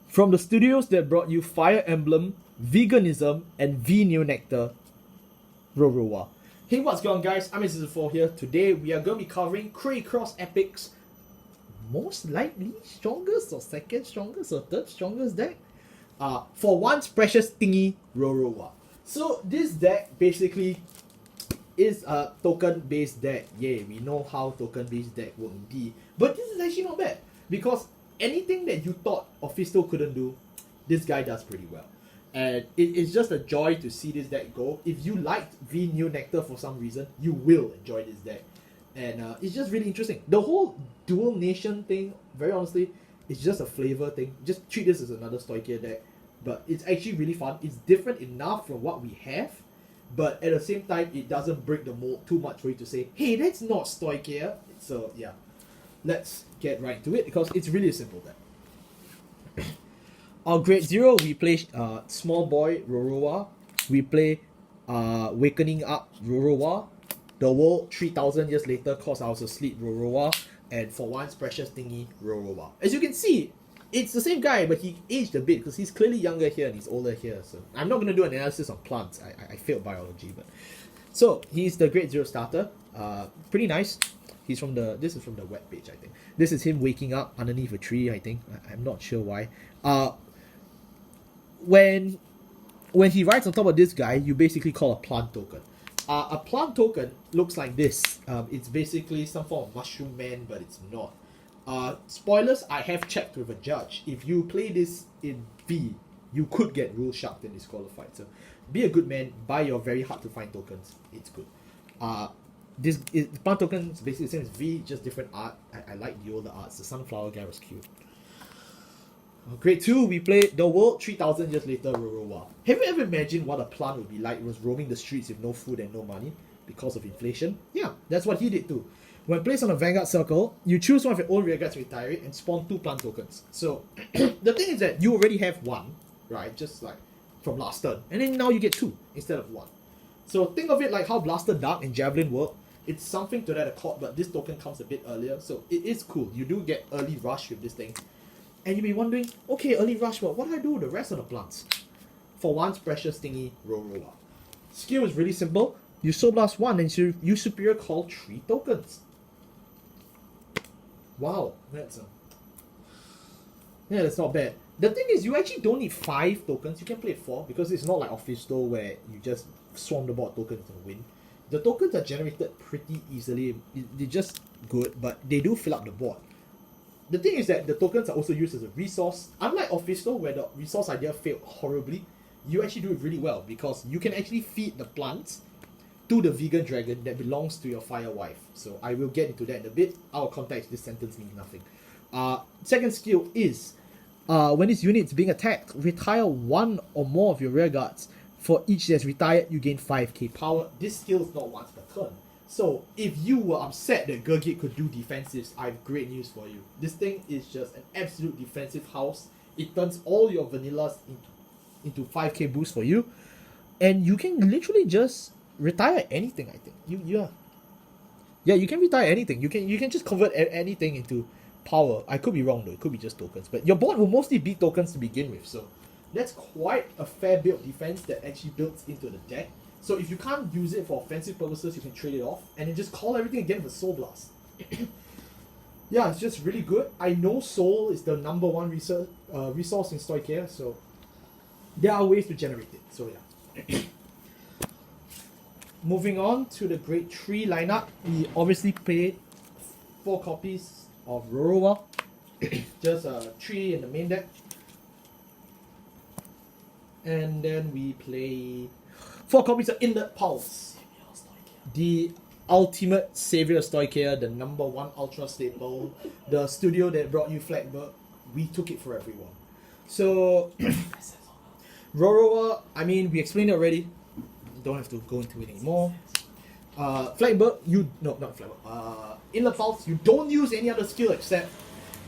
From the studios that brought you Fire Emblem, Veganism, and V New Nectar, Rorowa. Hey, what's going on, guys? I'm Season4 here. Today we are going to be covering Cray Cross Epic's most likely strongest or second strongest or third strongest deck. For once precious thingy, Rorowa. So this deck basically is a token-based deck. Yeah, we know how token-based deck work indeed. But this is actually not bad, because anything that you thought Ophisto couldn't do, this guy does pretty well. And it's just a joy to see this deck go. If you liked V New Nectar for some reason, you will enjoy this deck. And it's just really interesting. The whole dual nation thing, very honestly, it's just a flavor thing. Just treat this as another Stoicheia deck. But it's actually really fun. It's different enough from what we have, but at the same time, it doesn't break the mold too much for you to say, hey, that's not Stoicheia. So yeah, let's get right to it, because it's really a simple deck. Our grade 0, we play Small Boy Rorowa. We play Wakening Up Rorowa. The World 3000 years later, cause I was asleep Rorowa. And For Once Precious Thingy Rorowa. As you can see, it's the same guy, but he aged a bit because he's clearly younger here and he's older here. So I'm not going to do an analysis on plants. I failed biology, but so he's the grade 0 starter. Pretty nice. He's from the. This is from the web page, I think. This is him waking up underneath a tree, I think. I'm not sure why. When he rides on top of this guy, you basically call a plant token. A plant token looks like this. It's basically some form of mushroom man, but it's not. Spoilers, I have checked with a judge. If you play this in V, you could get rule sharked and disqualified. So be a good man, buy your very hard to find tokens. It's good. Plant tokens basically the same as V, just different art. I like the older arts. The sunflower guy was cute. Grade 2, we play The World 3000 years later Rorowa. Have you ever imagined what a plant would be like? It was roaming the streets with no food and no money because of inflation? Yeah, that's what he did too. When placed on a Vanguard circle, you choose one of your own rearguards to retire it and spawn 2 plant tokens. So the thing is that you already have 1, right? Just like from last turn. And then now you get 2 instead of 1. So think of it like how Blaster Dark and Javelin work. It's something to that accord, but this token comes a bit earlier. So it is cool. You do get early rush with this thing. And you may be wondering, okay, early rush, but what do I do with the rest of the plants? For Once Precious Thingy Rorowa. Skill is really simple. You Soul Blast 1 and you Superior call 3 tokens. Wow, that's not bad. The thing is, you actually don't need 5 tokens. You can play 4 because it's not like Ophisto where you just swarm the board tokens and win. The tokens are generated pretty easily. They're just good, but they do fill up the board. The thing is that the tokens are also used as a resource. Unlike Ophisto, where the resource idea failed horribly, you actually do it really well because you can actually feed the plants to the vegan dragon that belongs to your fire wife. So I will get into that in a bit. Out of context, this sentence means nothing. Second skill is, when this unit is being attacked, retire 1 or more of your rear guards. For each that's retired, you gain 5k power. This skill is not once per turn. So if you were upset that Gurgit could do defensives, I have great news for you. This thing is just an absolute defensive house. It turns all your vanillas into 5k boost for you. And you can literally just retire anything, I think. Yeah, you can retire anything. You can just convert anything into power. I could be wrong though. It could be just tokens. But your board will mostly be tokens to begin with. So that's quite a fair bit of defense that actually builds into the deck. So if you can't use it for offensive purposes, you can trade it off and then just call everything again with Soul Blast. Yeah, it's just really good. I know Soul is the #1 resource in Stoicheia, so there are ways to generate it. So yeah. Moving on to the grade 3 lineup, we obviously played 4 copies of Rorowa. Just 3 in the main deck. And then we play 4 copies of Inlet Pulse, the ultimate savior of Stoicheia, the #1 ultra staple, the studio that brought you Flagberg. We took it for everyone. So Rorowa, I mean, we explained it already. Don't have to go into it anymore. Flagberg, not Flagberg. Inlet Pulse, you don't use any other skill except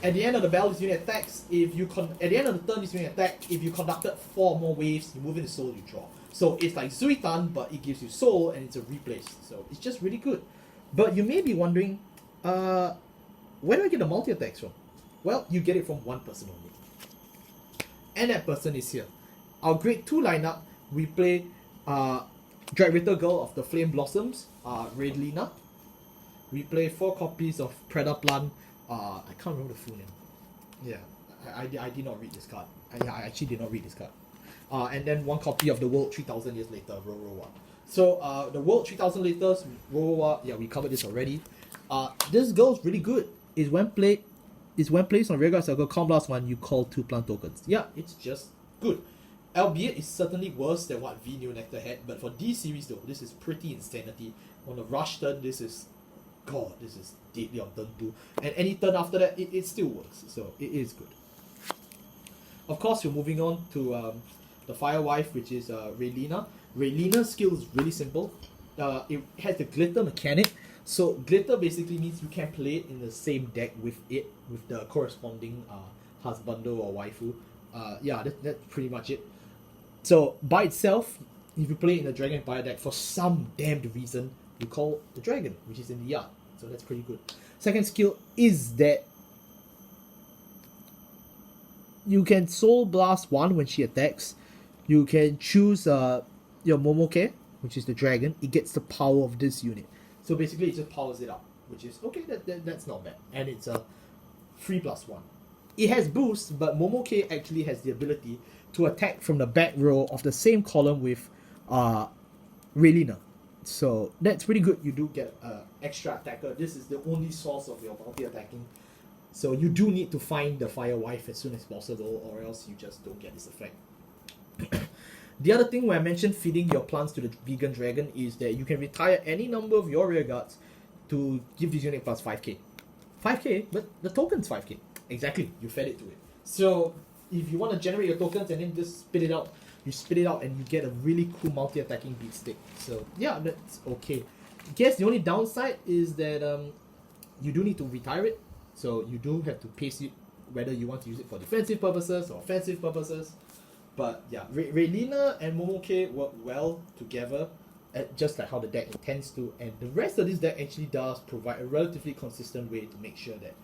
at the end of the battle, this unit attacks. At the end of the turn, this unit attack. If you conducted 4 more waves, you move into Soul, you draw. So it's like Zuitan, but it gives you Soul and it's a replace. So it's just really good. But you may be wondering, where do I get the multi attacks from? Well, you get it from one person only. and that person is here. Our grade 2 lineup, we play Dragritter Girl of the Flame Blossoms, Redlina. We play 4 copies of Predaplan. I can't remember the full name. Yeah, I did not read this card. I actually did not read this card. And then 1 copy of the World 3000 Years Later, Rorowa. So the World 3000 Later, Rorowa, yeah, we covered this already. This girl is really good. When placed on Rearguard Circle, Blast 1, you call 2 plant tokens. Yeah, it's just good. Albeit it's certainly worse than what V Neo Nectar had, but for this series though, this is pretty insanity. On the rush turn, this is deadly on turn 2. And any turn after that, it still works. So it is good. Of course, we're moving on to the Fire Wife, which is Raylina. Raylina's skill is really simple. It has the glitter mechanic. So glitter basically means you can play it in the same deck with the corresponding husbando or waifu. Yeah, that's pretty much it. So by itself, if you play it in the Dragon Empire deck, for some damned reason, you call the dragon, which is in the yard. So that's pretty good. Second skill is that you can Soul Blast 1 when she attacks. You can choose your Momoke, which is the dragon. It gets the power of this unit. So basically it just powers it up, which is okay, that's not bad. And it's a 3+1. It has boost, but Momoke actually has the ability to attack from the back row of the same column with Raylina. So that's pretty good. You do get an extra attacker. This is the only source of your multi-attacking. So you do need to find the Fire Wife as soon as possible, or else you just don't get this effect. The other thing where I mentioned feeding your plants to the vegan dragon is that you can retire any number of your rear guards to give this unit plus 5k. 5k, but the token's 5k. Exactly, you fed it to it. So if you want to generate your tokens and then just spit it out, you spit it out and you get a really cool multi-attacking beat stick. So yeah, that's okay. I guess the only downside is that you do need to retire it. So you do have to pace it whether you want to use it for defensive purposes or offensive purposes. But yeah, Raylina and Momoke work well together, just like how the deck intends to. And the rest of this deck actually does provide a relatively consistent way to make sure that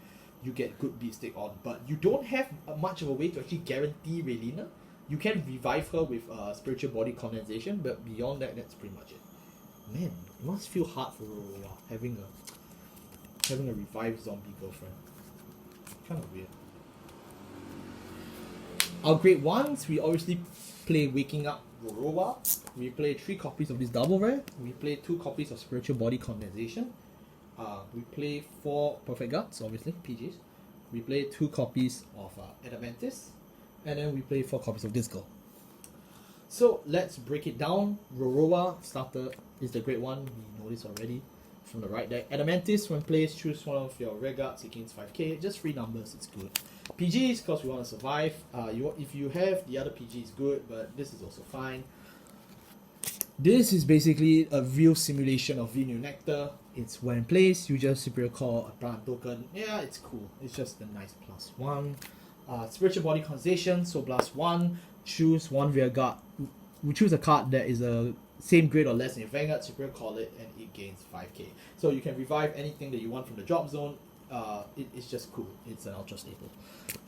you get good beat stick on. But you don't have much of a way to actually guarantee Raylina. You can revive her with Spiritual Body Condensation, but beyond that, that's pretty much it. Man, it must feel hard for Rorowa having a revived zombie girlfriend. Kind of weird. Our grade 1s, we obviously play Waking Up Rorowa. We play 3 copies of this double rare. We play 2 copies of Spiritual Body Condensation. We play 4 Perfect Guards, obviously, PGs. We play 2 copies of Adamantis. And then we play 4 copies of this girl. So let's break it down. Rorowa starter is the grade 1. We know this already from the right deck. Adamantis, when placed, choose one of your rear guards against 5k. Just 3 numbers, it's good. PGs, because we want to survive. If you have the other PG, is good, but this is also fine. This is basically a real simulation of V Neo Nectar. It's when in place, you just Superior Call a plant token. Yeah, it's cool. It's just a nice +1. Spiritual Body Condensation, so blast 1. Choose 1 rear guard. We choose a card that is a same grade or less than your Vanguard, Superior Call it, and it gains 5k. So you can revive anything that you want from the drop zone. It's just cool. It's an ultra staple.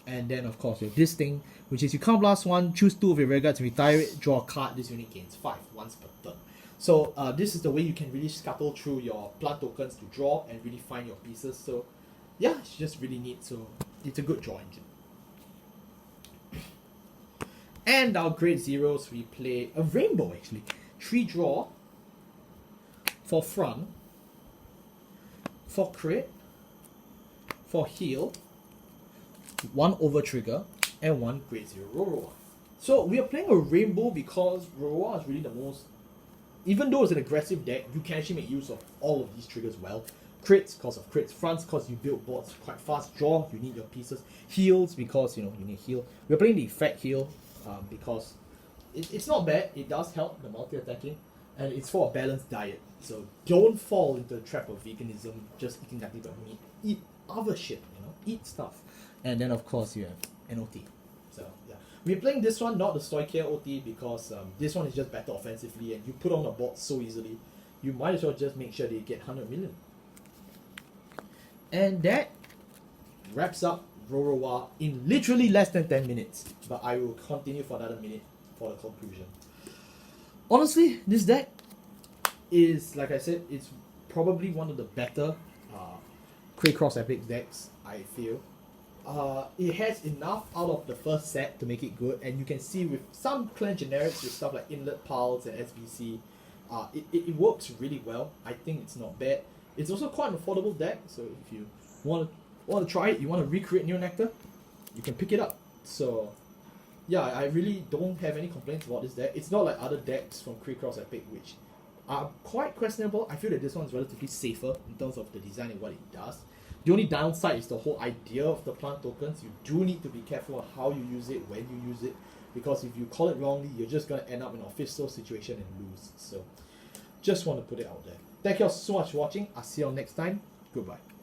And then of course you have this thing, which is you can't blast 1, choose 2 of your rear guards, retire it, draw a card. This unit gains 5 once per turn. So this is the way you can really scuttle through your plant tokens to draw and really find your pieces. So yeah, it's just really neat. So it's a good draw engine. And our grade 0s, we play a rainbow actually. 3 draw, 4 front, 4 crit, 4 heal, 1 over trigger, and 1 grade 0 Rorowa. So we are playing a rainbow because Rorowa is really the most, even though it's an aggressive deck, you can actually make use of all of these triggers well. Crits, because of crits. Fronts, because you build boards quite fast. Draw, you need your pieces. Heals, because you need heal. We're playing the effect heal because it's not bad. It does help the multi-attacking, and it's for a balanced diet. So don't fall into the trap of veganism, just eating nothing but meat. Eat other shit, eat stuff. And then of course you have an OT. So yeah, we're playing this one, not the Stoicheia OT, because this one is just better offensively, and you put on the board so easily. You might as well just make sure they get 100 million. And that wraps up Rorowa in literally less than 10 minutes. But I will continue for another minute for the conclusion. Honestly, this deck is, like I said, it's probably one of the better Craycross Epic decks, I feel. It has enough out of the first set to make it good, and you can see with some clan generics with stuff like Inlet Pulse and SBC, it works really well. I think it's not bad. It's also quite an affordable deck, so if you want to try it, you want to recreate Neo Nectar, you can pick it up. So yeah, I really don't have any complaints about this deck. It's not like other decks from Craycross Epic which are quite questionable. I feel that this one is relatively safer in terms of the design and what it does. The only downside is the whole idea of the plant tokens. You do need to be careful on how you use it, when you use it, because if you call it wrongly, you're just going to end up in an official situation and lose. So just want to put it out there. Thank you all so much for watching. I'll see you all next time. Goodbye.